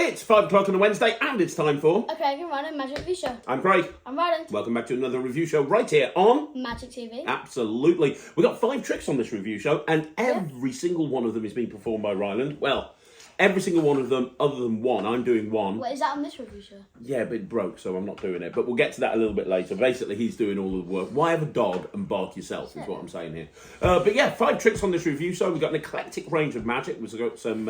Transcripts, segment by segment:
It's 5 o'clock on a Wednesday, and it's time for... Okay, good morning, Magic Review Show. I'm Craig. I'm Ryland. Welcome back to another review show right here on... Magic TV. Absolutely. We've got 5 tricks on this review show, and every single one of them is being performed by Ryland. Well, every single one of them, other than one. I'm doing one. What, is that on this review show? Yeah, but it broke, so I'm not doing it. But we'll get to that a little bit later. Basically, he's doing all of the work. Why have a dog and bark yourself is what I'm saying here. But yeah, 5 tricks on this review show. We've got an eclectic range of magic. We've got some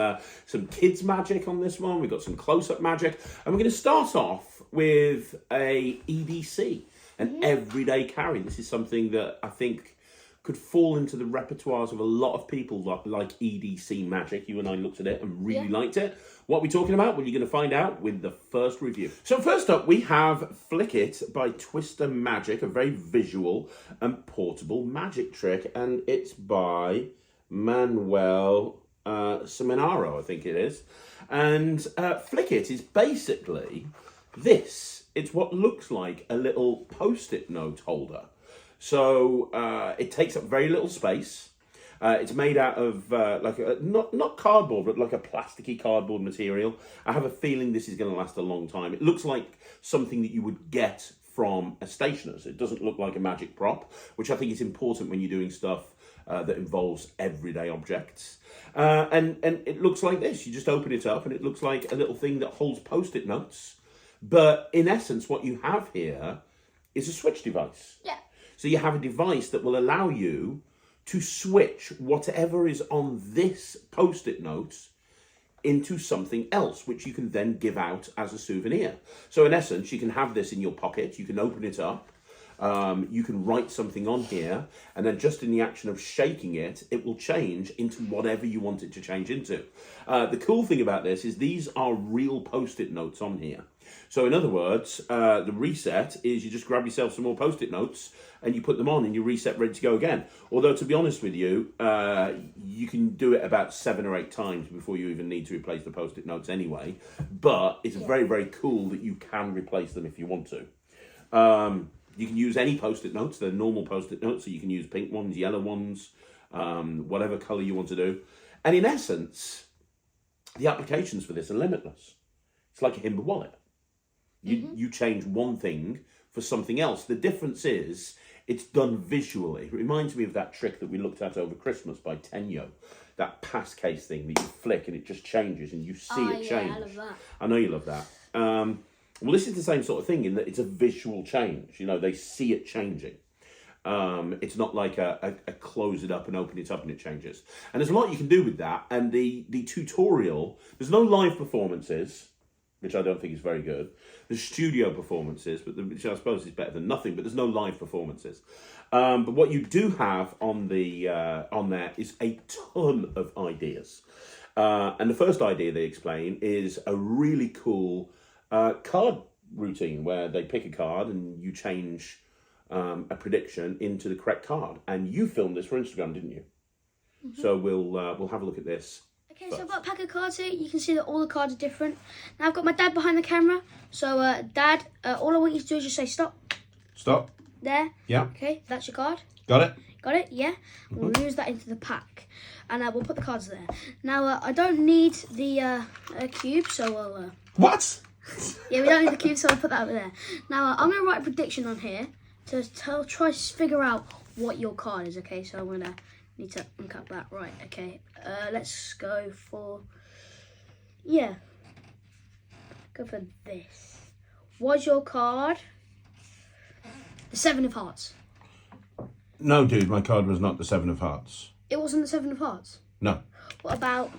kids magic on this one. We've got some close-up magic. And we're going to start off with a EDC, an everyday carry. This is something that I think could fall into the repertoires of a lot of people like EDC magic. You and I looked at it and really liked it. What are we talking about? Well, you're going to find out with the first review. So first up, we have Flick It by Twister Magic, a very visual and portable magic trick. And it's by Manuel Seminario, I think it is. And Flick It is basically this. It's what looks like a little Post-it note holder. So it takes up very little space. It's made out of not cardboard, but like a plasticky cardboard material. I have a feeling this is going to last a long time. It looks like something that you would get from a stationer's. It doesn't look like a magic prop, which I think is important when you're doing stuff that involves everyday objects. And it looks like this. You just open it up and it looks like a little thing that holds Post-it notes. But in essence, what you have here is a switch device. Yeah. So you have a device that will allow you to switch whatever is on this Post-it note into something else, which you can then give out as a souvenir. So in essence, you can have this in your pocket, you can open it up, you can write something on here, and then just in the action of shaking it, it will change into whatever you want it to change into. The cool thing about this is these are real Post-it notes on here. So in other words, the reset is you just grab yourself some more Post-it notes and you put them on and you reset ready to go again. Although to be honest with you, you can do it about 7 or 8 times before you even need to replace the Post-it notes anyway. But it's very, very cool that you can replace them if you want to. You can use any Post-it notes. They're normal Post-it notes, so you can use pink ones, yellow ones, whatever colour you want to do. And in essence, the applications for this are limitless. It's like a Himba wallet. You change one thing for something else. The difference is it's done visually. It reminds me of that trick that we looked at over Christmas by Tenyo. That pass case thing that you flick and it just changes and you see it change. I love that. I know you love that. Well, this is the same sort of thing in that it's a visual change. You know, they see it changing. It's not like a close it up and open it up and it changes. And there's a lot you can do with that. And the tutorial, there's no live performances, which I don't think is very good. There's studio performances, which I suppose is better than nothing, but there's no live performances. But what you do have on there is a ton of ideas. And the first idea they explain is a really cool card routine where they pick a card and you change a prediction into the correct card. And you filmed this for Instagram, didn't you? So we'll have a look at this. Okay, so I've got a pack of cards here. You can see that all the cards are different. Now I've got my dad behind the camera. So, Dad, all I want you to do is just say stop. Stop. There. Yeah. Okay, that's your card. Got it? Got it? Yeah. We'll use that into the pack. And we'll put the cards there. Now, I don't need the cube, so we'll... What? Yeah, we don't need the cube, so I'll put that over there. Now, I'm going to write a prediction on here to try to figure out what your card is, okay? So I'm going to need to uncut that. Right, okay. Let's go for... Yeah. Go for this. Was your card the 7 of Hearts? No, dude, my card was not the 7 of Hearts. It wasn't the 7 of Hearts? No. What about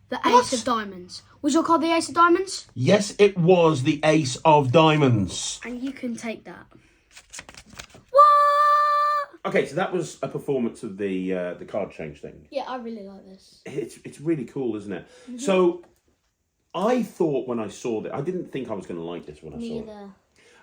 the Ace of Diamonds? Was your card the Ace of Diamonds? Yes, it was the Ace of Diamonds. And you can take that. What? Okay, so that was a performance of the card change thing. Yeah, I really like this. It's really cool, isn't it? So I thought when I saw that, I didn't think I was going to like this when I saw it. Neither.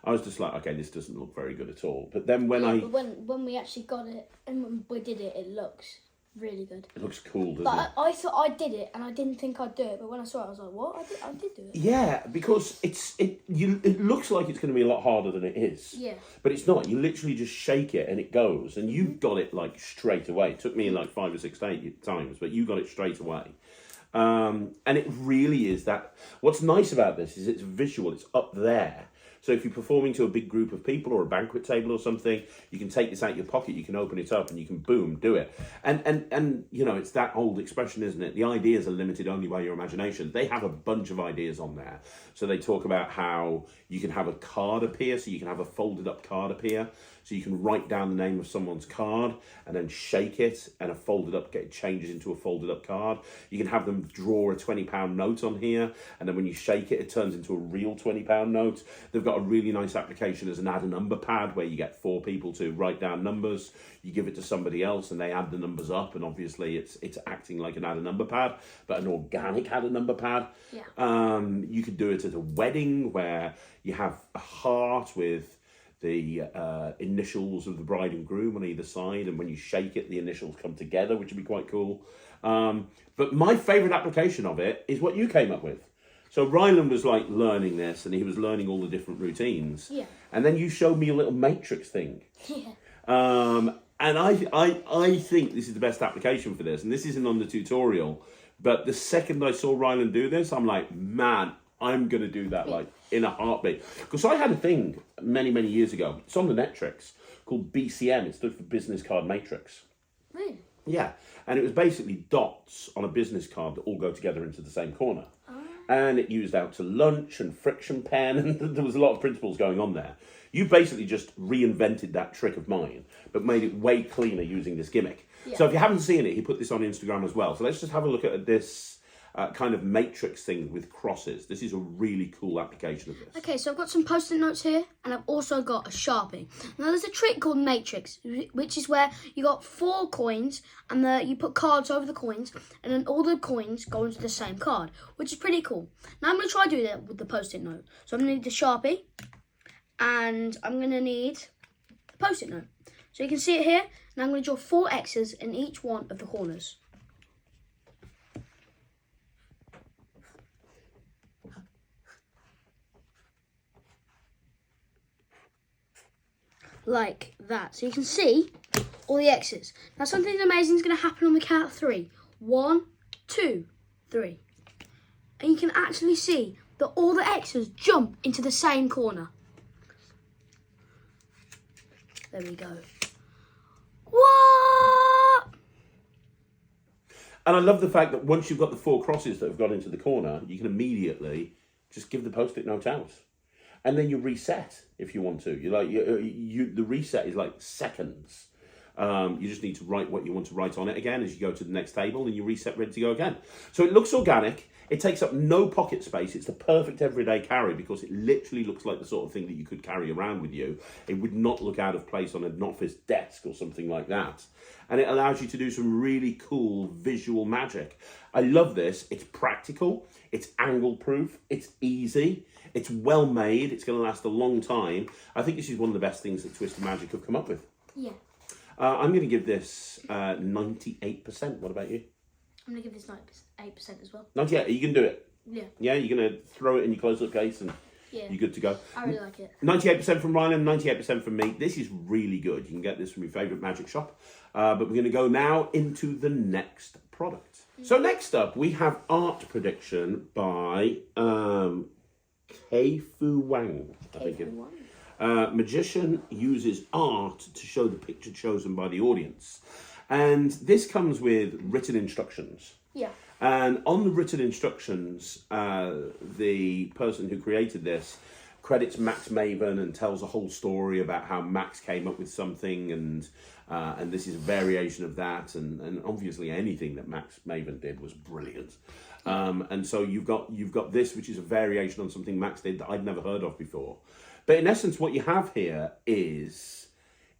I was just like, okay, this doesn't look very good at all. But then when but when we actually got it and when we did it, it looks really good. It looks cool, doesn't but it? I thought I did it and I didn't think I'd do it. But when I saw it, I was like, what? I did do it. Yeah, because it looks like it's going to be a lot harder than it is. Yeah. But it's not. You literally just shake it and it goes. And you got it like straight away. It took me like 5 or 6 times, but you got it straight away. And it really is that. What's nice about this is it's visual. It's up there. So if you're performing to a big group of people or a banquet table or something, you can take this out of your pocket, you can open it up and you can, boom, do it. And you know, it's that old expression, isn't it? The ideas are limited only by your imagination. They have a bunch of ideas on there. So they talk about how you can have a card appear, so you can have a folded up card appear. So you can write down the name of someone's card and then shake it, and a folded up changes into a folded up card. You can have them draw a £20 note on here, and then when you shake it, it turns into a real £20 note. They've got a really nice application as an add a number pad where you get 4 people to write down numbers. You give it to somebody else and they add the numbers up, and obviously it's acting like an add a number pad, but an organic add a number pad. Yeah. You could do it at a wedding where you have a heart with the initials of the bride and groom on either side, and when you shake it, the initials come together, which would be quite cool. But my favourite application of it is what you came up with. So Ryland was like learning this, and he was learning all the different routines. Yeah. And then you showed me a little matrix thing. Yeah. And I think this is the best application for this, and this isn't on the tutorial, but the second I saw Ryland do this, I'm like, man, I'm going to do that like in a heartbeat. Because I had a thing many, many years ago. It's on the Netrix called BCM. It stood for Business Card Matrix. Really? Yeah. And it was basically dots on a business card that all go together into the same corner. And it used out to lunch and friction pen, and there was a lot of principles going on there. You basically just reinvented that trick of mine, but made it way cleaner using this gimmick. Yeah. So if you haven't seen it, he put this on Instagram as well. So let's just have a look at this kind of matrix thing with crosses. This is a really cool application of this. Okay, so I've got some post-it notes here, and I've also got a Sharpie. Now, there's a trick called matrix, which is where you got 4 coins, and you put cards over the coins, and then all the coins go into the same card, which is pretty cool. Now, I'm going to try to do that with the post-it note. So I'm going to need the Sharpie, and I'm going to need the post-it note. So you can see it here, and I'm going to draw 4 X's in each one of the corners. Like that. So you can see all the X's. Now something amazing is going to happen on the count of 3. 1, 2, 3. And you can actually see that all the X's jump into the same corner. There we go. What? And I love the fact that once you've got the 4 crosses that have gone into the corner, you can immediately just give the post-it note out. And then you reset if you want to. The reset is like seconds. You just need to write what you want to write on it again as you go to the next table, and you reset, ready to go again. So it looks organic. It takes up no pocket space. It's the perfect everyday carry because it literally looks like the sort of thing that you could carry around with you. It would not look out of place on an office desk or something like that. And it allows you to do some really cool visual magic. I love this. It's practical. It's angle proof. It's easy. It's well made. It's going to last a long time. I think this is one of the best things that Twisted Magic have come up with. Yeah. I'm going to give this 98%. What about you? I'm going to give this 98% as well. 98. You can do it. Yeah. Yeah, you're going to throw it in your close-up case and you're good to go. I really like it. 98% from Ryland, 98% from me. This is really good. You can get this from your favourite magic shop. But we're going to go now into the next product. So next up, we have art prediction by Kaifu Wang, I think it is. Magician uses art to show the picture chosen by the audience. And this comes with written instructions. Yeah. And on the written instructions, the person who created this credits Max Maven and tells a whole story about how Max came up with something, and this is a variation of that, and obviously anything that Max Maven did was brilliant. And so you've got this, which is a variation on something Max did that I'd never heard of before. But in essence, what you have here is,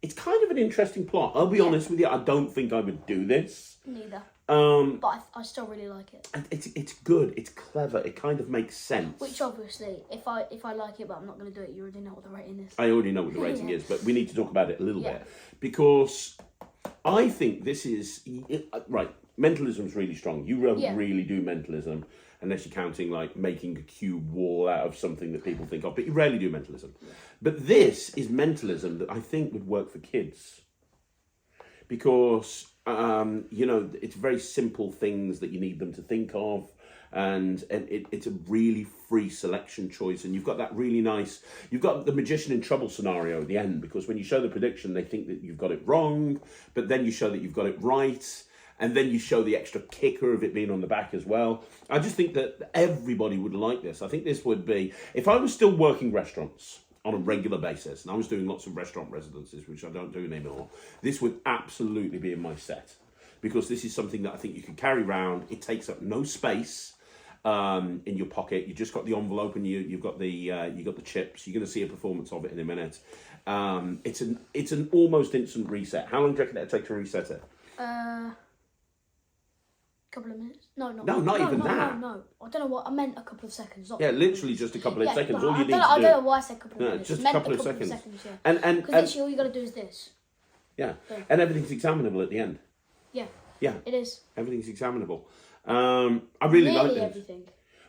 it's kind of an interesting plot. I'll be honest with you, I don't think I would do this. Neither. But I still really like it. It's good. It's clever. It kind of makes sense. Which obviously, if I like it, but I'm not going to do it, you already know what the rating is. I already know what the rating is, but we need to talk about it a little bit because I think this is right. Mentalism is really strong. You don't really do mentalism unless you're counting like making a cube wall out of something that people think of, but you rarely do mentalism. Yeah. But this is mentalism that I think would work for kids because You know, it's very simple things that you need them to think of. And it's a really free selection choice, and you've got that really nice, you've got the magician in trouble scenario at the end, because when you show the prediction they think that you've got it wrong, but then you show that you've got it right, and then you show the extra kicker of it being on the back as well. I just think that everybody would like this. I think this would be, if I was still working restaurants on a regular basis, and I was doing lots of restaurant residencies, which I don't do anymore, this would absolutely be in my set, because this is something that I think you can carry around. It takes up no space in your pocket. You just got the envelope, and you've got the chips. You're going to see a performance of it in a minute. It's an almost instant reset. How long do you reckon it'll take to reset it? Couple of minutes. No, not even that. No, I don't know what I meant. A couple of seconds. Yeah, literally just a couple of seconds. All you need to do. I don't know why I said a couple of minutes. Just a couple of seconds. Yeah. And because literally all you got to do is this. Yeah, and everything's examinable at the end. Yeah. Yeah. It is. Everything's examinable. I really like this. Everything.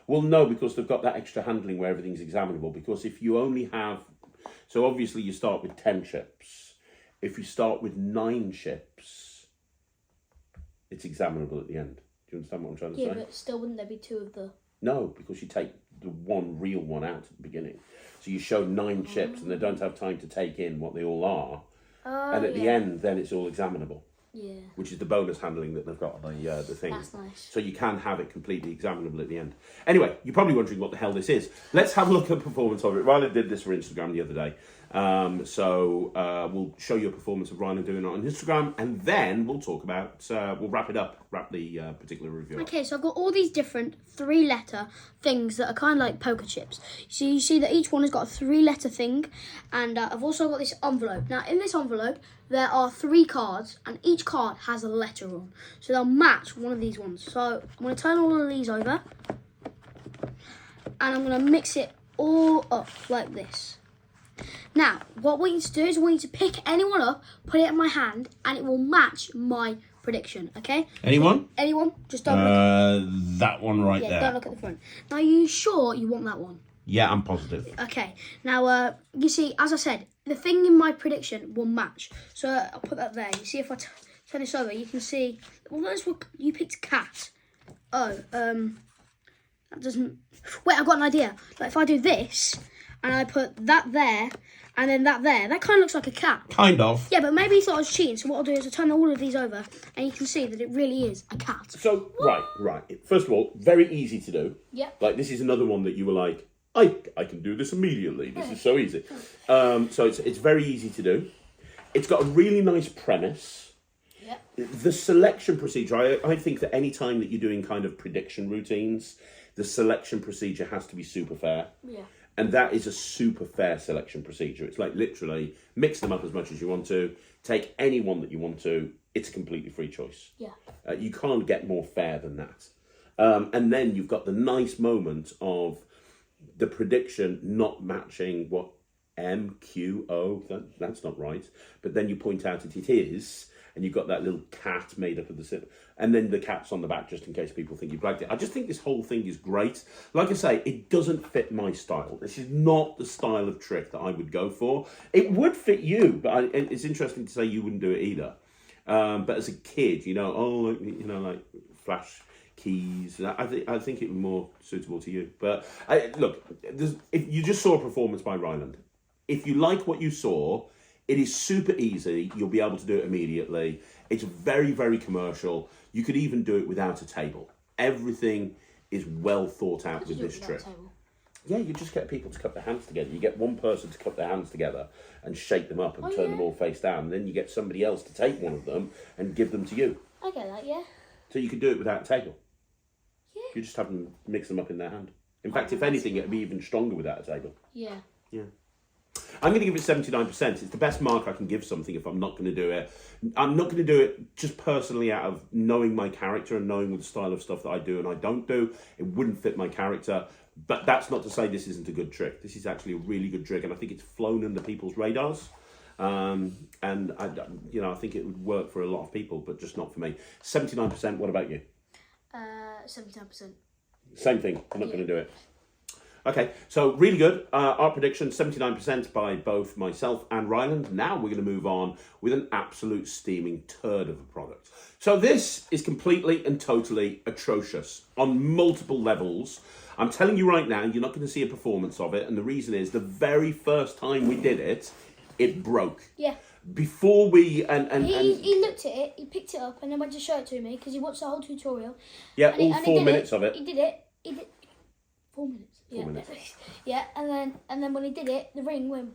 Well, no, because they've got that extra handling where everything's examinable. Because if you only have, so obviously you start with 10 chips. If you start with 9 chips, it's examinable at the end. Do you understand what I'm trying to say? Yeah, but still, wouldn't there be 2 of the? No, because you take the one real one out at the beginning. So you show 9 chips, and they don't have time to take in what they all are. And at the end, then it's all examinable. Yeah. Which is the bonus handling that they've got on the thing. That's nice. So you can have it completely examinable at the end. Anyway, you're probably wondering what the hell this is. Let's have a look at the performance of it. Ryland did this for Instagram the other day. We'll show you a performance of Ryland doing it on Instagram, and then we'll talk about, we'll wrap the particular review up. Okay, so I've got all these different 3-letter things that are kind of like poker chips. So you see that each one has got a 3-letter thing, and I've also got this envelope. Now, in this envelope, there are 3 cards, and each card has a letter on. So they'll match one of these ones. So I'm going to turn all of these over, and I'm going to mix it all up like this. Now, what we need to do is we need to pick anyone up, put it in my hand, and it will match my prediction, okay? Anyone? Anyone? Just don't look. That one right there. Don't look at the front. Now, are you sure you want that one? Yeah, I'm positive. Okay. Now, you see, as I said, the thing in my prediction will match. So I'll put that there. You see, if I turn this over, you can see. Well, that's what you picked. Cat. Oh, that doesn't. Wait, I've got an idea. Like if I do this, and I put that there, and then that there, that kind of looks like a cat. Kind of. Yeah, but maybe he thought I was cheating. So what I'll do is I'll turn all of these over, and you can see that it really is a cat. So right. First of all, very easy to do. Yeah. Like this is another one that you were like, I can do this immediately. This is so easy. So it's very easy to do. It's got a really nice premise. Yeah. The selection procedure, I think that any time that you're doing kind of prediction routines, the selection procedure has to be super fair. Yeah. And that is a super fair selection procedure. It's like literally mix them up as much as you want to, take any one that you want to. It's a completely free choice. Yeah. You can't get more fair than that. And then you've got the nice moment of the prediction not matching what MQO, that's not right. But then you point out that it is, and you've got that little cat made up of the and then the cat's on the back just in case people think you blagged it. I just think this whole thing is great. Like I say, it doesn't fit my style. This is not the style of trick that I would go for. It would fit you, but it's interesting to say you wouldn't do it either. But as a kid, like flash keys. I think it was more suitable to you. But look, if you just saw a performance by Ryland, if you like what you saw, it is super easy. You'll be able to do it immediately. It's very, very commercial. You could even do it without a table. Everything is well thought out with this trick. Yeah, you just get people to cup their hands together. You get one person to cup their hands together and shake them up and turn them all face down. And then you get somebody else to take one of them and give them to you. I get that, yeah. So you could do it without a table. Yeah. You just have them mix them up in their hand. In fact, if anything, it'd be even stronger without a table. Yeah. Yeah. I'm going to give it 79%. It's the best mark I can give something if I'm not going to do it. I'm not going to do it just personally out of knowing my character and knowing the style of stuff that I do and I don't do. It wouldn't fit my character. But that's not to say this isn't a good trick. This is actually a really good trick, and I think it's flown under people's radars. And I think it would work for a lot of people, but just not for me. 79%. What about you? 79%. Same thing. I'm not going to do it. Okay, so really good. Our prediction, 79% by both myself and Ryland. Now we're going to move on with an absolute steaming turd of a product. So this is completely and totally atrocious on multiple levels. I'm telling you right now, you're not going to see a performance of it. And the reason is the very first time we did it, it broke. Yeah. Before we... He looked at it, he picked it up and then went to show it to me because he watched the whole tutorial. Yeah, all 4 minutes of it. He did it. 4 minutes. Yeah. 4 minutes. Yeah, and then when he did it, the ring went.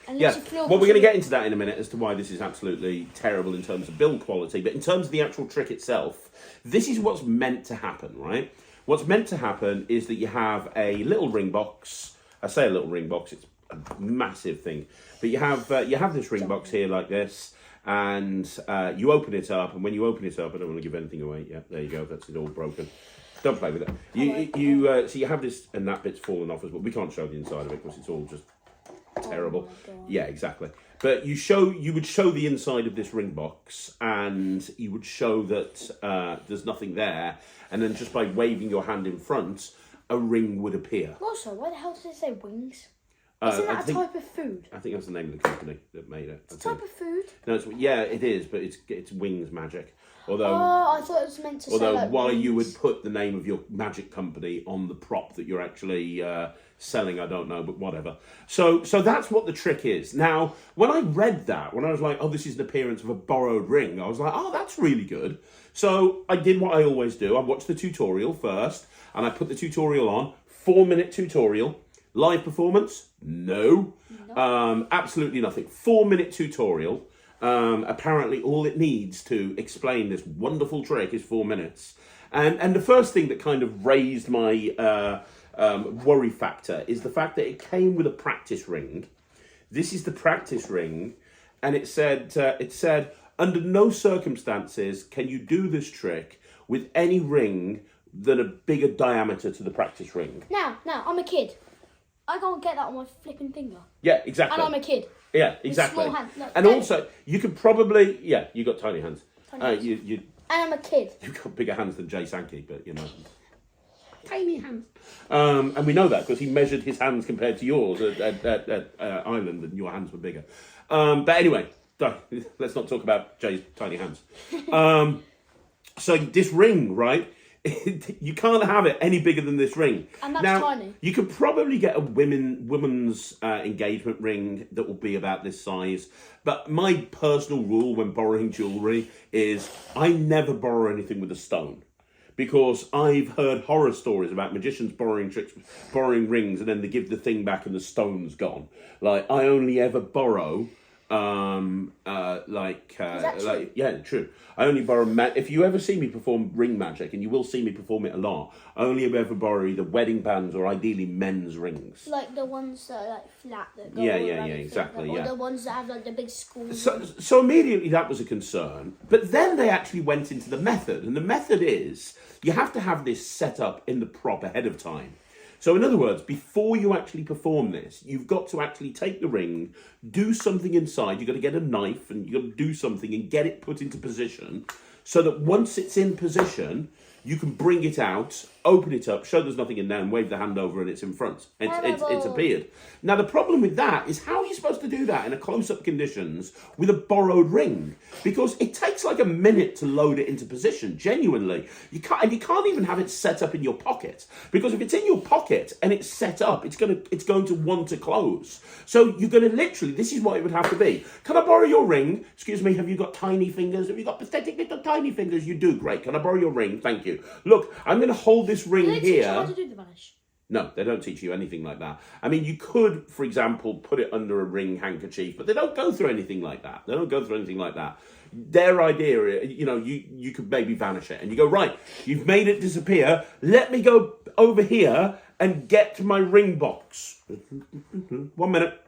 And yeah. Well, we're going to get into that in a minute as to why this is absolutely terrible in terms of build quality. But in terms of the actual trick itself, this is what's meant to happen, right? What's meant to happen is that you have a little ring box. I say a little ring box; it's a massive thing. But you have this ring box here like this, and you open it up. And when you open it up, I don't want to give anything away. Yeah, there you go. That's it all broken. Don't play with it. So you have this, and that bit's fallen off as well. We can't show the inside of it because it's all just terrible. Yeah, exactly. But you would show the inside of this ring box, and you would show that there's nothing there, and then just by waving your hand in front, a ring would appear. Also, why the hell does it say wings? Isn't that a type of food? I think that's the name of the company that made it. It's a type of food? No, it is, but it's Wings Magic. Although, I thought it was meant to say like why wings. you would put the name of your magic company on the prop that you're actually selling, I don't know, but whatever. So that's what the trick is. Now, when I read that, when I was like, oh, this is an appearance of a borrowed ring, I was like, oh, that's really good. So I did what I always do. I watched the tutorial first, and I put the tutorial on, 4-minute tutorial. Live performance? No. Absolutely nothing. 4-minute tutorial. Apparently all it needs to explain this wonderful trick is 4 minutes. And the first thing that kind of raised my worry factor is the fact that it came with a practice ring. This is the practice ring. And it said, under no circumstances can you do this trick with any ring than a bigger diameter to the practice ring. Now, I'm a kid. I can't get that on my flipping finger. Yeah, exactly. And I'm a kid. Yeah, exactly. Small hands. No, and also, you could probably... Yeah, you got tiny hands. And I'm a kid. You've got bigger hands than Jay Sankey, but, you know... Tiny hands. And we know that because he measured his hands compared to yours at Ireland, and your hands were bigger. But anyway, let's not talk about Jay's tiny hands. So this ring, right... you can't have it any bigger than this ring. And that's now, tiny. You could probably get a women's engagement ring that will be about this size. But my personal rule when borrowing jewellery is I never borrow anything with a stone. Because I've heard horror stories about magicians borrowing rings, and then they give the thing back and the stone's gone. Like, I only ever borrow... yeah, true. I only borrow if you ever see me perform ring magic, and you will see me perform it a lot, I only ever borrow either wedding bands or ideally men's rings. Like the ones that are like flat that go exactly. Or the ones that have like the big schools. So immediately that was a concern. But then they actually went into the method, and the method is you have to have this set up in the prop ahead of time. So in other words, before you actually perform this, you've got to actually take the ring, do something inside. You've got to get a knife and you've got to do something and get it put into position so that once it's in position, you can bring it out, open it up, show there's nothing in there and wave the hand over and it's in front. It's appeared. Now, the problem with that is how are you supposed to do that in a close-up conditions with a borrowed ring? Because it takes like a minute to load it into position, genuinely. You can't even have it set up in your pocket. Because if it's in your pocket and it's set up, it's going to want to close. So you're going to literally, this is what it would have to be. Can I borrow your ring? Excuse me, have you got tiny fingers? Have you got pathetic little tiny fingers? You do, great. Can I borrow your ring? Thank you. Look, I'm going to hold this ring Do they here. teach you how to do the vanish? No, they don't teach you anything like that. I mean, you could, for example, put it under a ring handkerchief, but they don't go through anything like that. Their idea, you could maybe vanish it. And you go, right, you've made it disappear. Let me go over here and get to my ring box. 1 minute.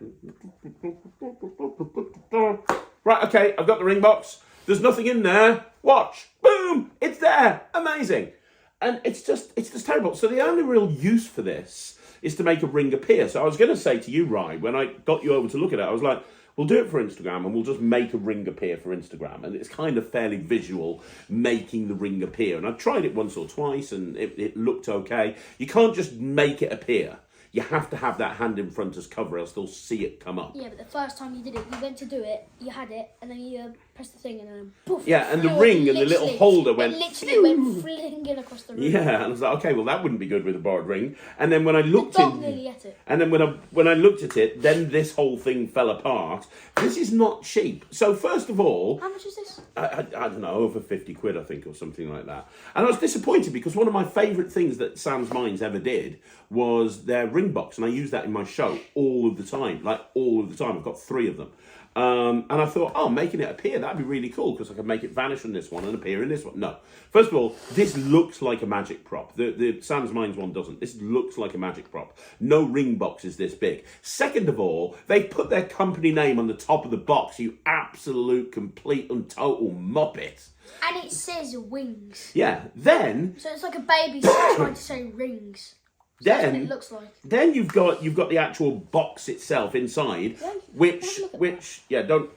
Right, okay, I've got the ring box. There's nothing in there. Watch. Boom! It's there. Amazing. And it's just terrible. So the only real use for this is to make a ring appear. So I was going to say to you, Ryan, when I got you over to look at it, I was like, we'll do it for Instagram and we'll just make a ring appear for Instagram. And it's kind of fairly visual, making the ring appear. And I tried it once or twice and it looked okay. You can't just make it appear. you have to have that hand in front as cover, else they'll see it come up. Yeah, but the first time you did it, you went to do it, you had it, and then you pressed the thing, and then poof. Yeah, and the ring and the little holder went. It literally went flinging across the room. Yeah, and I was like, okay, well that wouldn't be good with a borrowed ring. And then when I looked The dog nearly ate it. and then when I looked at it, then this whole thing fell apart. This is not cheap. So first of all, How much is this? I don't know, over 50 quid, I think, or something like that. And I was disappointed because one of my favourite things that Sam's Minds ever did was their ring box, and I use that in my show all of the time, like all of the time. I've got 3 of them. And I thought, oh, making it appear, that'd be really cool because I could make it vanish on this one and appear in this one. No. First of all, this looks like a magic prop. The Sam's Minds one doesn't. This looks like a magic prop. No ring box is this big. Second of all, they put their company name on the top of the box, you absolute, complete and total muppet. And it says wings. Yeah. Then... So it's like a baby trying to say rings. So that's what it looks like. Then you've got the actual box itself inside, which don't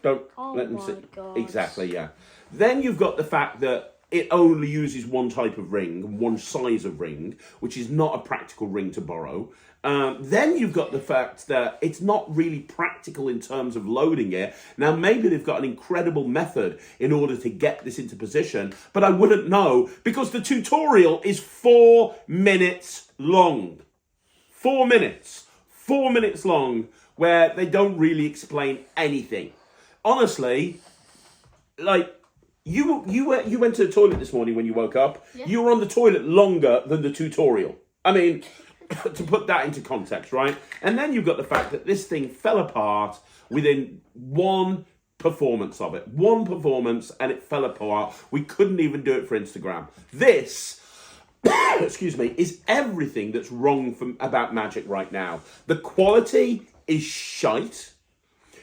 let them see. God. Exactly, yeah. Then you've got the fact that it only uses one type of ring, one size of ring, which is not a practical ring to borrow. Then you've got the fact that it's not really practical in terms of loading it. Now, maybe they've got an incredible method in order to get this into position, but I wouldn't know because the tutorial is 4 minutes long. 4 minutes. 4 minutes long where they don't really explain anything. Honestly, like, you went to the toilet this morning when you woke up. Yeah. You were on the toilet longer than the tutorial. I mean... to put that into context, right? And then you've got the fact that this thing fell apart within one performance of it. One performance and it fell apart. We couldn't even do it for Instagram. This, excuse me, is everything that's wrong about Magic right now. The quality is shite.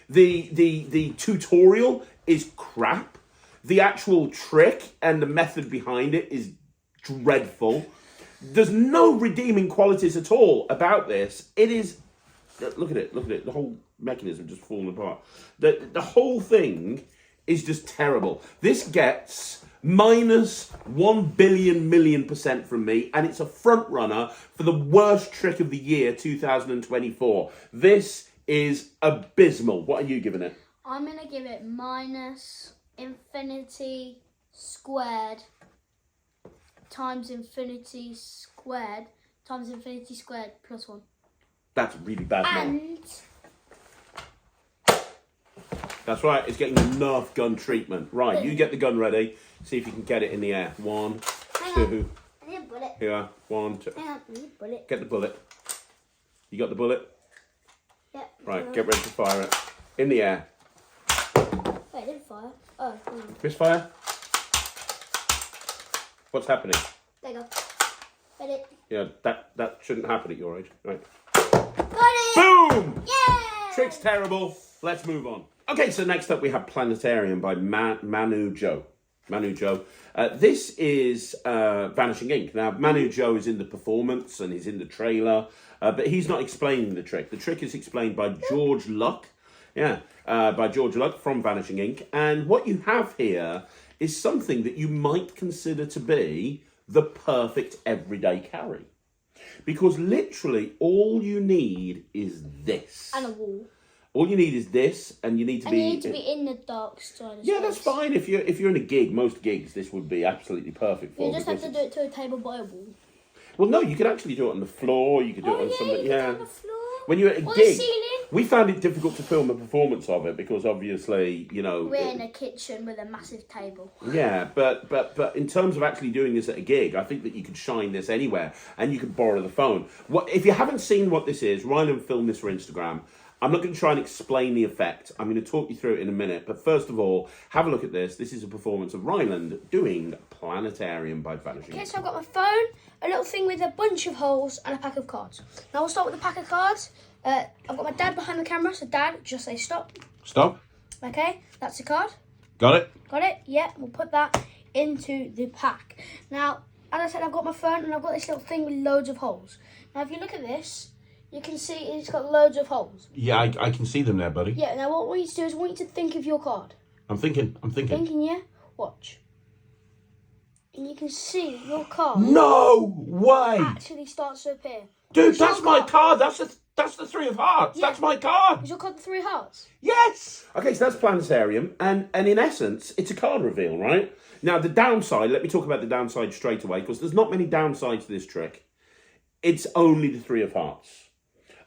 The tutorial is crap. The actual trick and the method behind it is dreadful. There's no redeeming qualities at all about this. It is... Look at it. The whole mechanism just falling apart. The whole thing is just terrible. This gets minus 1 billion million % from me, and it's a front runner for the worst trick of the year, 2024. This is abysmal. What are you giving it? I'm going to give it minus infinity squared times infinity squared plus 1. That's really bad, and that's right, it's getting the Nerf gun treatment. Right, you get the gun ready. See if you can get it in the air. 1, 2. I need a bullet. Here, 1, 2. Hang on, I need a bullet. Get the bullet. You got the bullet? Yep. Right, get ready to fire it. In the air. Wait, I didn't fire. Oh, Misfire? What's happening? there you go. Got it. Yeah, that shouldn't happen at your age. Right. Got it! Boom! Yeah! Trick's terrible. Let's move on. Okay, so next up we have Planetarium by Manu Jo. Manu Jo. This is Vanishing Ink. Now, Manu Jo is in the performance and he's in the trailer, but he's not explaining the trick. The trick is explained by George Luck. Yeah, by George Luck from Vanishing Ink. And what you have here is something that you might consider to be the perfect everyday carry. Because literally all you need is this. And a wall. All you need is this, and you need to and you need to be in the dark side of Yeah, space. that's fine. If you're in a gig, most gigs, this would be absolutely perfect for. You just have to do it to a table by a wall. Well, no, you could actually do it on the floor. You could do it on something. You could do it on the floor. When you're at a or gig, the ceiling. we found it difficult to film a performance of it because obviously, you know, we're in a kitchen with a massive table. Yeah, but in terms of actually doing this at a gig, I think that you could shine this anywhere, and you could borrow the phone. What if you haven't seen what this is? Ryland filmed this for Instagram. I'm not going to try and explain the effect. I'm going to talk you through it in a minute. But first of all, have a look at this. This is a performance of Ryland doing Planetarium by Vanishing. Okay, so I've got my phone, a little thing with a bunch of holes, and a pack of cards. Now we'll start with the pack of cards. I've got my dad behind the camera, so Dad, just say stop. Stop. Okay, that's the card. Got it? Got it? Yeah, we'll put that into the pack. Now, as I said, I've got my phone, and I've got this little thing with loads of holes. Now, if you look at this, you can see it's got loads of holes. Yeah, I can see them there, buddy. Yeah, now what we need to do is we need to think of your card. I'm thinking. Thinking, yeah? Watch. And you can see your card No way! actually starts to appear. Dude, that's my card. That's the three of hearts. Yeah. That's my card. Is your card the three of hearts? Yes. Okay, so that's Planetarium, and in essence, it's a card reveal, right? Now, the downside. Let me talk about the downside straight away, because there's not many downsides to this trick. It's only the three of hearts.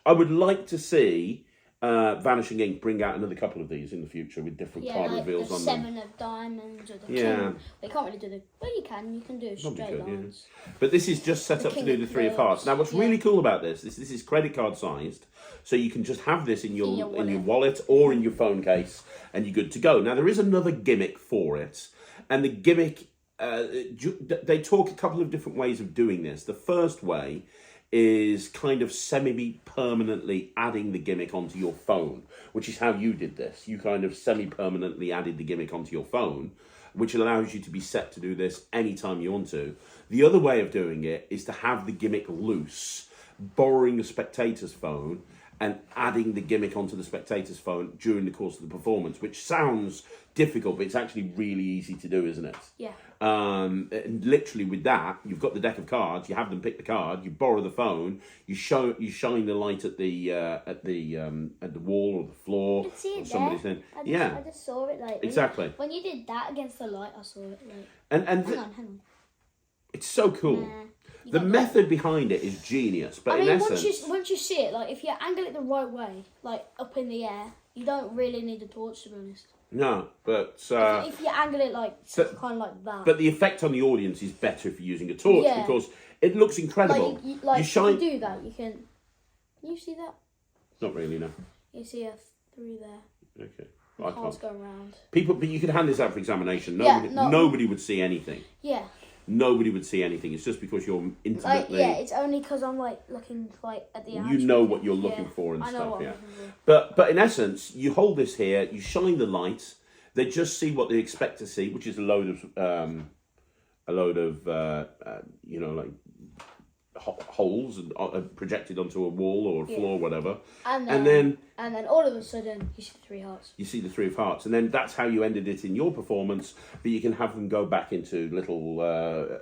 I would like to see Vanishing Ink bring out another couple of these in the future with different card reveals on them. Seven of diamonds or the Yeah. king. They can't really do the. Well, you can do straight lines. But this is just set up to do the three of hearts. Now, what's really cool about this is credit card sized, so you can just have this in your wallet or in your phone case, and you're good to go. Now, there is another gimmick for it, and the gimmick they talk a couple of different ways of doing this. The first way is kind of semi-permanently adding the gimmick onto your phone, which is how you did this. You kind of semi-permanently added the gimmick onto your phone, which allows you to be set to do this anytime you want to. The other way of doing it is to have the gimmick loose, borrowing the spectator's phone and adding the gimmick onto the spectator's phone during the course of the performance, which sounds difficult, but it's actually really easy to do, isn't it? Yeah. And literally with that, you've got the deck of cards. You have them pick the card. You borrow the phone. You shine the light at the wall or the floor. I can see it or somebody's there. thing. I just saw it like exactly. When you did that against the light, I saw it like. And hang on. It's so cool. The method behind it is genius, but in essence, once you see it, like if you angle it the right way, like up in the air, you don't really need a torch, to be honest. No, but if you angle it like kind of like that. But the effect on the audience is better if you're using a torch because it looks incredible. Like you shine. if you do that, you can. Can you see that? Not really, no. You see a three there. Okay. The hearts going round. But you could hand this out for examination. Nobody would see anything. Yeah. Nobody would see anything. It's just because you're intimately. It's only because I'm looking at the. You know what you're looking for and stuff. But in essence, you hold this here. You shine the light. They just see what they expect to see, which is a load of holes and projected onto a wall or a floor or whatever. And then all of a sudden you see the three hearts. You see the three of hearts, and then that's how you ended it in your performance. But you can have them go back into little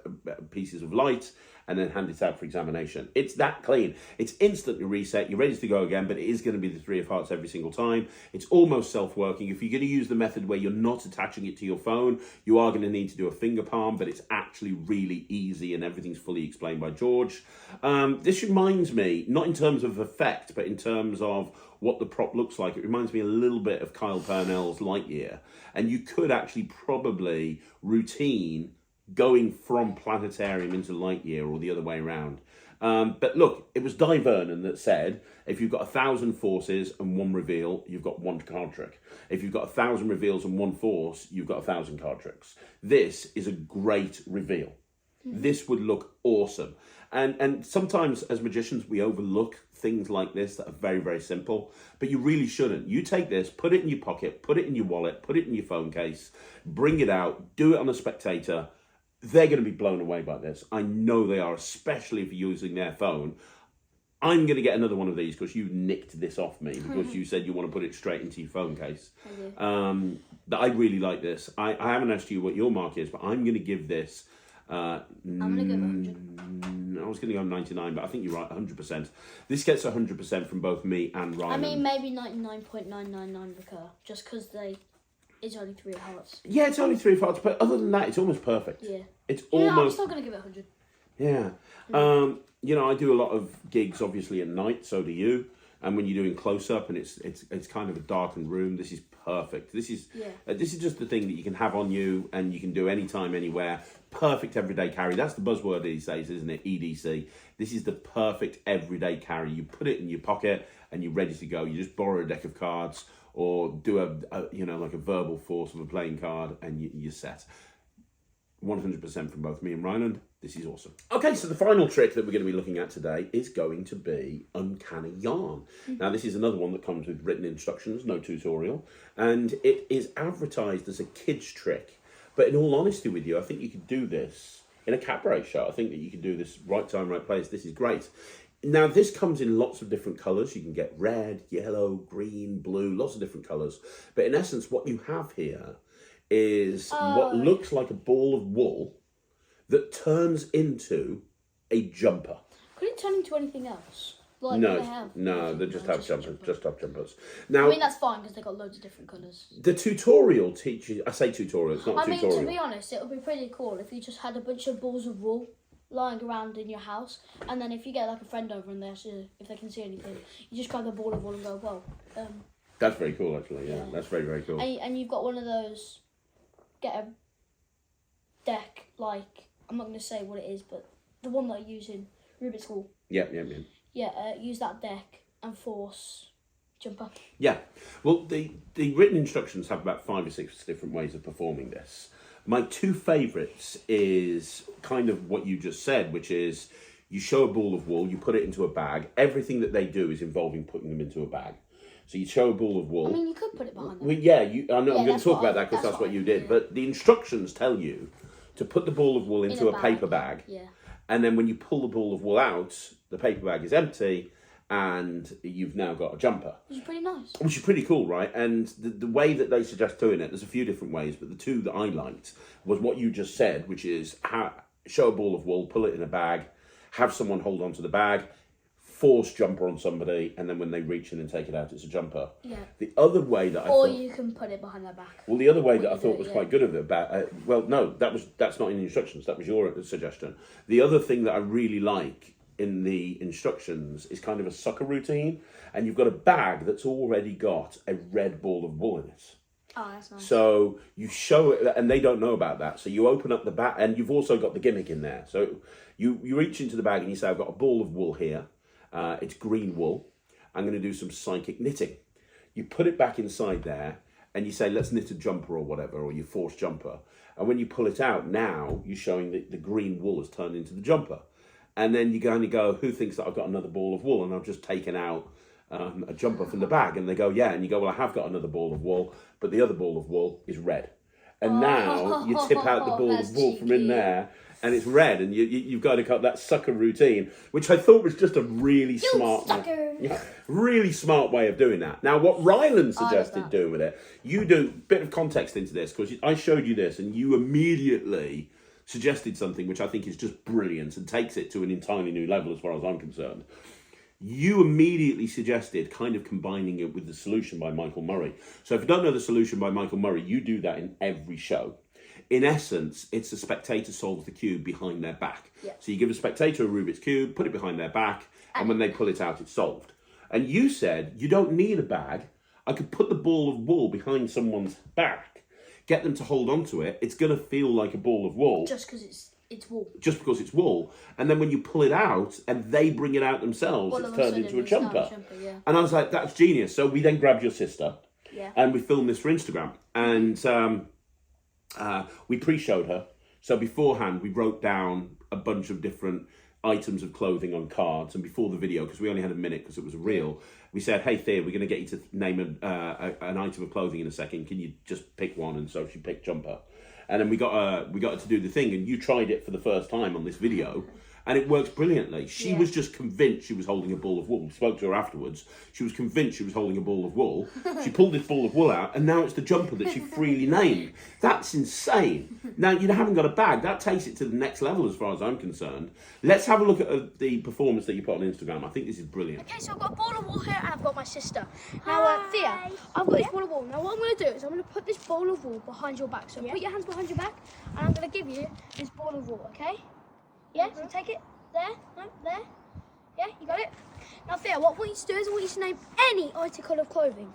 pieces of light and then hand it out for examination. It's that clean. It's instantly reset. You're ready to go again, but it is going to be the three of hearts every single time. It's almost self-working. If you're going to use the method where you're not attaching it to your phone, you are going to need to do a finger palm, but it's actually really easy and everything's fully explained by George. This reminds me, not in terms of effect, but in terms of what the prop looks like. It reminds me a little bit of Kyle Purnell's Lightyear. And you could actually probably routine going from Planetarium into Lightyear or the other way around. But look, it was Di Vernon that said, if you've got 1,000 forces and one reveal, you've got one card trick. If you've got 1,000 reveals and one force, you've got 1,000 card tricks. This is a great reveal. This would look awesome. And sometimes as magicians, we overlook things like this that are very, very simple, but you really shouldn't. You take this, put it in your pocket, put it in your wallet, put it in your phone case, bring it out, do it on a spectator. They're going to be blown away by this. I know they are, especially if you're using their phone. I'm going to get another one of these because you nicked this off me because you said you want to put it straight into your phone case. But I really like this. I haven't asked you what your mark is, but I'm going to give this... I'm going to give 100. I was going to go 99, but I think you're right, 100%. This gets 100% from both me and Ryland. I mean, maybe 99.999 recur, just because it's only three of hearts. Yeah, it's only three of hearts, but other than that, it's almost perfect. Yeah. It's almost... I'm almost... still going to give it 100. Yeah. You know, I do a lot of gigs, obviously, at night, so do you. And when you're doing close-up and it's kind of a darkened room, this is perfect. This is just the thing that you can have on you and you can do anytime, anywhere. Perfect everyday carry. That's the buzzword these days, isn't it? EDC. This is the perfect everyday carry. You put it in your pocket and you're ready to go. You just borrow a deck of cards or do a verbal force of a playing card and you're set. 100% from both me and Ryland. This is awesome. Okay, so the final trick that we're going to be looking at today is going to be Uncanny Yarn. Now, this is another one that comes with written instructions, no tutorial, and it is advertised as a kid's trick. But in all honesty with you, I think you could do this in a cabaret show. I think that you can do this right time, right place. This is great. Now, this comes in lots of different colours. You can get red, yellow, green, blue, lots of different colours. But in essence, what you have here is what looks like a ball of wool that turns into a jumper. Could it turn into anything else? Like No, they just have jumpers. Just have jumpers. Now, I mean, that's fine because they've got loads of different colours. The tutorial teaches. I say tutorial. It's not a tutorial. I mean, to be honest, it would be pretty cool if you just had a bunch of balls of wool lying around in your house, and then if you get like a friend over and if they can see anything, you just grab the ball of wool and go, well. That's very cool, actually. Yeah, that's very, very cool. And you've got one of those. Get a deck, like I'm not going to say what it is, but the one that I use in Rubik's School. Yeah. Yeah, use that deck and force jumper. Yeah. Well, the written instructions have about 5 or 6 different ways of performing this. My 2 favourites is kind of what you just said, which is you show a ball of wool, you put it into a bag. Everything that they do is involving putting them into a bag. So you show a ball of wool. I mean, you could put it behind them. Well, yeah, I'm going to talk about that because that's what you did. But the instructions tell you to put the ball of wool into a paper bag. Yeah. And then when you pull the ball of wool out, the paper bag is empty and you've now got a jumper. Which is pretty nice. Which is pretty cool, right? And the way that they suggest doing it, there's a few different ways, but the 2 that I liked was what you just said, which is show a ball of wool, pull it in a bag, have someone hold on to the bag, force jumper on somebody, and then when they reach in and take it out, it's a jumper. Yeah. The other way that I Or thought... you can put it behind their back. Well, the other way that I thought was quite good of it, that's not in the instructions, that was your suggestion. The other thing that I really like in the instructions is kind of a sucker routine, and you've got a bag that's already got a red ball of wool in it. Oh, that's nice. So you show it, and they don't know about that. So you open up the bag, and you've also got the gimmick in there. So you reach into the bag and you say, I've got a ball of wool here. It's green wool. I'm going to do some psychic knitting. You put it back inside there and you say, let's knit a jumper or whatever, or you force jumper. And when you pull it out, now you're showing that the green wool has turned into the jumper. And then you go and you go, who thinks that I've got another ball of wool? And I've just taken out a jumper from the bag. And they go, yeah. And you go, well, I have got another ball of wool, but the other ball of wool is red. And now you tip out the ball of wool from in there, and it's red, and you've got to cut that sucker routine, which I thought was just a really really smart way of doing that. Now, what Ryland suggested doing with it, you do a bit of context into this, because I showed you this, and you immediately suggested something which I think is just brilliant and takes it to an entirely new level as far as I'm concerned. You immediately suggested kind of combining it with The Solution by Michael Murray. So if you don't know The Solution by Michael Murray, you do that in every show. In essence, it's the spectator solves the cube behind their back. Yeah. So you give a spectator a Rubik's Cube, put it behind their back, and when they pull it out, it's solved. And you said, you don't need a bag. I could put the ball of wool behind someone's back, get them to hold on to it. It's going to feel like a ball of wool. Just because it's wool. Just because it's wool. And then when you pull it out and they bring it out themselves, it's turned into a jumper. Yeah. And I was like, that's genius. So we then grabbed your sister and we filmed this for Instagram. And we pre-showed her. So beforehand, we wrote down a bunch of different items of clothing on cards. And before the video, because we only had a minute because it was a reel, we said, hey, Thea, we're going to get you to name an item of clothing in a second. Can you just pick one? And so she picked jumper. And then we got her to do the thing, and you tried it for the first time on this video, and it works brilliantly. She was just convinced she was holding a ball of wool. We spoke to her afterwards. She was convinced she was holding a ball of wool. She pulled this ball of wool out, and now it's the jumper that she freely named. That's insane. Now, you haven't got a bag. That takes it to the next level as far as I'm concerned. Let's have a look at the performance that you put on Instagram. I think this is brilliant. Okay, so I've got a ball of wool here, and I've got my sister. Now, Thea, I've got this ball of wool. Now, what I'm going to do is I'm going to put this ball of wool behind your back. So put your hands behind your back, and I'm going to give you this ball of wool, okay? Yeah, so take it there, no, there. Yeah, you got it? Now, Thea, what I want you to do is I want you to name any article of clothing.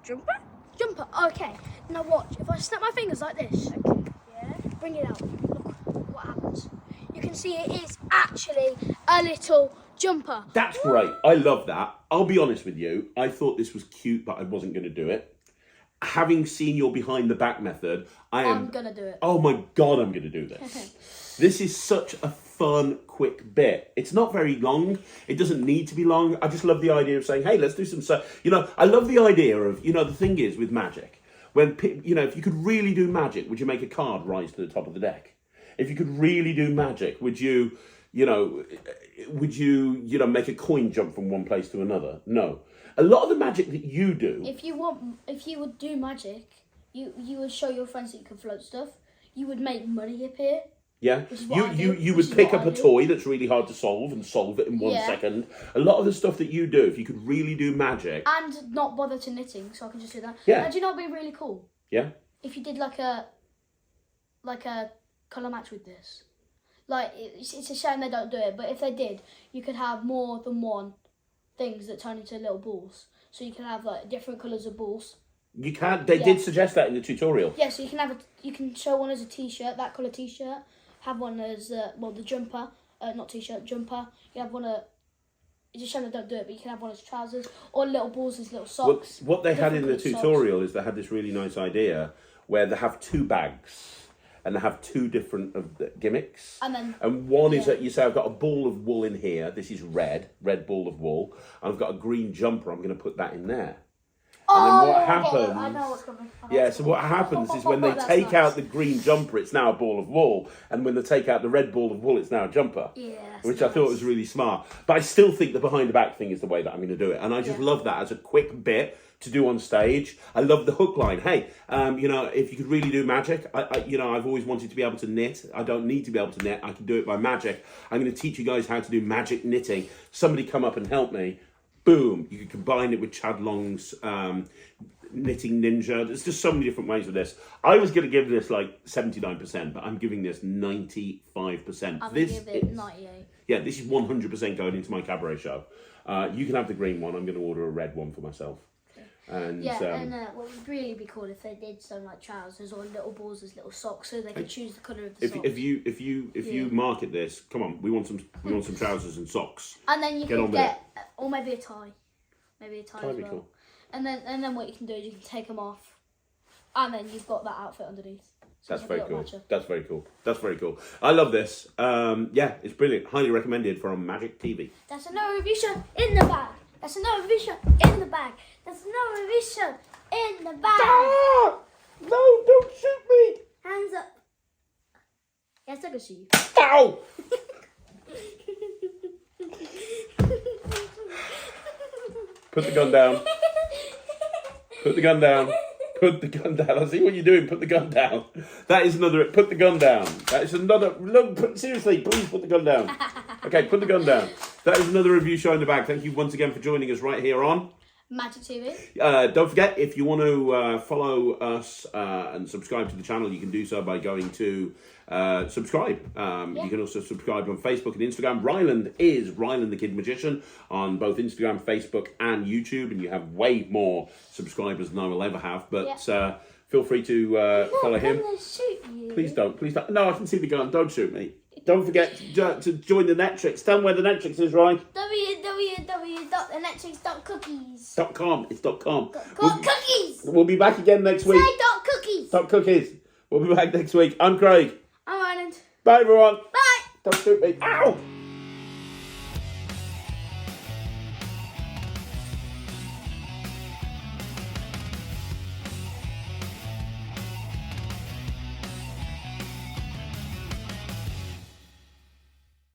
Jumper? Jumper, okay. Now watch, if I snap my fingers like this, okay, yeah, bring it out, look what happens. You can see it is actually a little jumper. That's great. I love that. I'll be honest with you. I thought this was cute, but I wasn't going to do it. Having seen your behind the back method, I'm going to do it. Oh my God, I'm going to do this. This is such a fun, quick bit. It's not very long. It doesn't need to be long. I just love the idea of saying, hey, let's do some... I love the idea of, the thing is with magic, when, if you could really do magic, would you make a card rise to the top of the deck? If you could really do magic, would you make a coin jump from one place to another? No. A lot of the magic that you do... If you would do magic, you would show your friends that you can float stuff. You would make money appear. Yeah, Which is what I do, you which would is pick what up I a do. toy that's really hard to solve and solve it in 1 Yeah. second. A lot of the stuff that you do, if you could really do magic. And not bother to knitting, so I can just do that. Yeah. And do you know what would be really cool? Yeah. If you did like a colour match with this. Like, it's a shame they don't do it, but if they did, you could have more than one things that turn into little balls. So you can have like different colours of balls. You can. They did suggest that in the tutorial. Yeah, so you can show one as a t-shirt, that colour t-shirt. Have one as the jumper, not t-shirt, jumper. You have one it's a shame they don't do it, but you can have one as trousers or little balls as little socks. What they had in the Different tutorial is they had this really nice idea where they have 2 bags. And they have 2 different of the gimmicks. And one is that you say, I've got a ball of wool in here. This is red ball of wool. And I've got a green jumper. I'm going to put that in there. And then what happens? I know what's coming. So what happens is when they take out the green jumper, it's now a ball of wool. And when they take out the red ball of wool, it's now a jumper. Yeah. Which I thought was really smart. But I still think the behind the back thing is the way that I'm going to do it. And I just love that as a quick bit to do on stage. I love the hook line. Hey, if you could really do magic, I've always wanted to be able to knit. I don't need to be able to knit. I can do it by magic. I'm going to teach you guys how to do magic knitting. Somebody come up and help me. Boom. You can combine it with Chad Long's knitting ninja. There's just so many different ways with this. I was going to give this like 79%, but I'm giving this 95%. I'm going to give it 98. Yeah, this is 100% going into my cabaret show. You can have the green one. I'm going to order a red one for myself. And what would really be cool if they did some like trousers or little balls as little socks, so they could choose the colour of the socks. If you market this, come on, we want some trousers and socks. And then you can get or maybe a tie, Tie as would be well. cool. And then what you can do is you can take them off, and then you've got that outfit underneath. So That's it's like very a little cool. matchup. That's very cool. That's very cool. I love this. It's brilliant. Highly recommended from Magic TV. That's another review show in the bag. That's another review show in the bag. That's another review show in the bag. Ah! No, don't shoot me! Hands up. Yes, I can shoot you. Ow! Put the gun down. Put the gun down. Put the gun down. I see what you're doing. Put the gun down. That is another. Put the gun down. That is another. Look, seriously, please put the gun down. Okay, put the gun down. That is another review show in the bag. Thank you once again for joining us right here on Magic TV. Don't forget, if you want to follow us and subscribe to the channel, you can do so by going to subscribe. You can also subscribe on Facebook and Instagram. Ryland is Ryland the Kid Magician on both Instagram, Facebook, and YouTube, and you have way more subscribers than I will ever have. But feel free to follow him. Shoot you. Please don't. Please don't. No, I can see the gun. Don't shoot me. Don't forget to join the Netrix. Tell them where the Netrix is, right? www.thenetrix.cookies. .com. It's .com. Cookies. We'll be back again next week. Say .cookies. .cookies. We'll be back next week. I'm Craig. I'm Ryland. Bye, everyone. Bye. Don't shoot me. Ow!